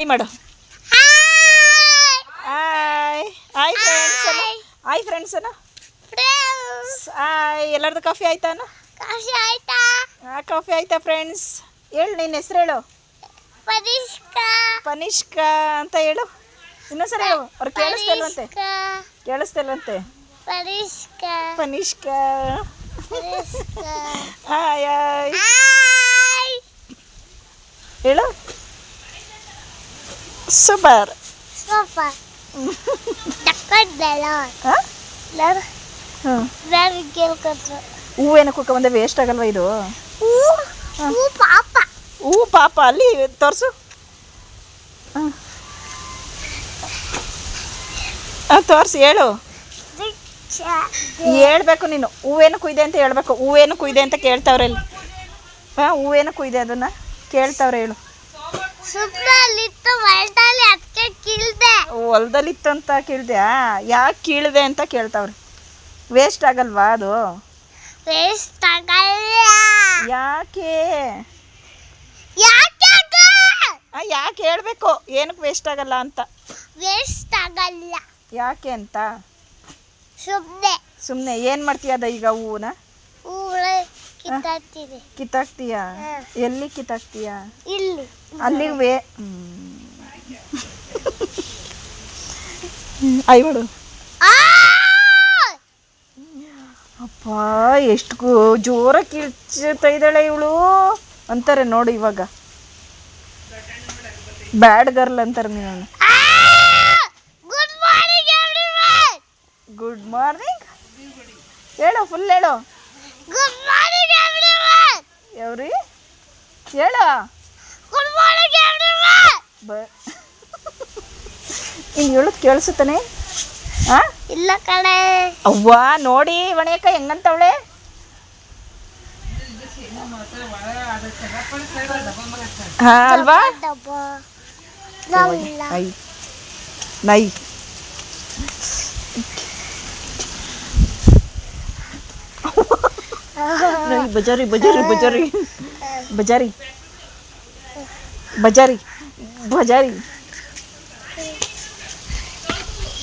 ಮಾಡು. Hi hi friends ಅನ್ನ. Hi friends ಅನ್ನ. ಹಾಯ್ ಎಲ್ಲರದು ಕಾಫಿ ಆಯ್ತಾ ಅನ್ನ? ಕಾಫಿ ಆಯ್ತಾ? ಕಾಫಿ ಆಯ್ತಾ ಫ್ರೆಂಡ್ಸ್? ಹೇಳು ನಿನ್ನ ಹೆಸರು ಹೇಳು. ಪನಿಷ್ಕಾ. ಪನಿಷ್ಕಾ ಅಂತ ಹೇಳು. ಇನ್ನೊಂದ್ಸಲ ಹೇಳು. ಅವ್ರು ಕೇಳಿಸ್ತಿಲ್ವಂತೆ. ಕೇಳಿಸ್ತಿಲ್ವಂತೆ. ಪನಿಷ್ಕಾ. ಪನಿಷ್ಕಾ. ಹಾಯ್ ಹಾಯ್ ಹೇಳು. Super super. ತಕ್ಕೊಂಡಲ್ಲ ನಾನು ನಾನು ಕೇಳ್ಕೊಂಡ್ರು. ಹೂವೇನಕ್ಕೆ ಕುತ್ಕೊಂಡ್ಬಂದೆ? ವೇಸ್ಟ್ ಆಗಲ್ವಾ ಇದು? ಹೂ ಪಾಪ. ಹೂ ಪಾಪ ಅಲ್ಲಿ ತೋರಿಸು. ತೋರಿಸಿ ಹೇಳು. ಹೇಳ್ಬೇಕು ನೀನು. ಹೂವೇನು ಕುಯ್ದೆ ಅಂತ ಹೇಳ್ಬೇಕು. ಹೂವೇನು ಕುಯ್ದೆ ಅಂತ ಕೇಳ್ತಾವ್ರೆ ಇಲ್ಲಿ. ಹೂವೇನು ಕುಯ್ದೆ ಅದನ್ನ ಕೇಳ್ತಾವ್ರೆ ಹೇಳು. ಸುಮ್ಮನಲ್ಲಿತ್ತು ಹೊಲದಲ್ಲಿ ಅದಕ್ಕೆ ಕೀಳ್ದೆ. ಹೊಲದಲ್ಲಿತ್ತು ಅಂತ ಕೇಳ್ದ್ಯಾ? ಯಾಕೆ ಕೀಳ್ದೆ ಅಂತ ಕೇಳ್ತಾವ್ರೆ. ವೇಸ್ಟ್ ಆಗಲ್ವಾ ಅದು? ವೇಸ್ಟ್ ಆಗಲ್ಲ. ಯಾಕೆ ಯಾಕೆ ಯಾಕೆ ಹೇಳ್ಬೇಕು ಏನಕ್ಕೆ ವೇಸ್ಟ್ ಆಗಲ್ಲ ಅಂತ. ವೇಸ್ಟ್ ಆಗಲ್ಲ ಯಾಕೆ ಅಂತ. ಸುಮ್ಮನೆ ಸುಮ್ಮನೆ ಏನು ಮಾಡ್ತೀಯ ಅದ ಈಗ? ಹೂವನ್ನ ಹೂಗಳ ಕಿತ್ತಾಡ್ತೀನಿ. ಕಿತ್ತಾಕ್ತೀಯಾ? ಎಲ್ಲಿ ಕಿತ್ತಾಕ್ತೀಯಾ? ಇಲ್ಲಿ ಅಲ್ಲಿಗೆ ಆಯ್ ಮಾಡು. ಅಪ್ಪ ಎಷ್ಟು ಜೋರಾಗಿ ಕಿರ್ಚ್ತಾ ಇದ್ದಾಳೆ ಇವಳು ಅಂತಾರೆ ನೋಡು. ಇವಾಗ ಬ್ಯಾಡ್ ಗರ್ಲ್ ಅಂತಾರೆ ನೀನು. Good morning everyone. Good morning ಹೇಳು. ಫುಲ್ ಹೇಳು. Good morning everyone. ಎವ್ರಿ ಹೇಳು. Good morning everyone. ಇನ್ನು ಹೇಳೋದು ಕೇಳಿಸುತ್ತಾನೆ? ಹಾಂ ಇಲ್ಲ ಕಣೆ. ಅವ್ವ ನೋಡಿ ವಣಿಯಕ್ಕ ಹೆಂಗಂತವಳೆ. ಹಾಂ ಅಲ್ವಾ? ನೈ ನೈ ಬಜಾರಿ ಬಜಾರಿ ಬಜಾರಿ ಬಜಾರಿ ಬಜಾರಿ ಬಜಾರಿ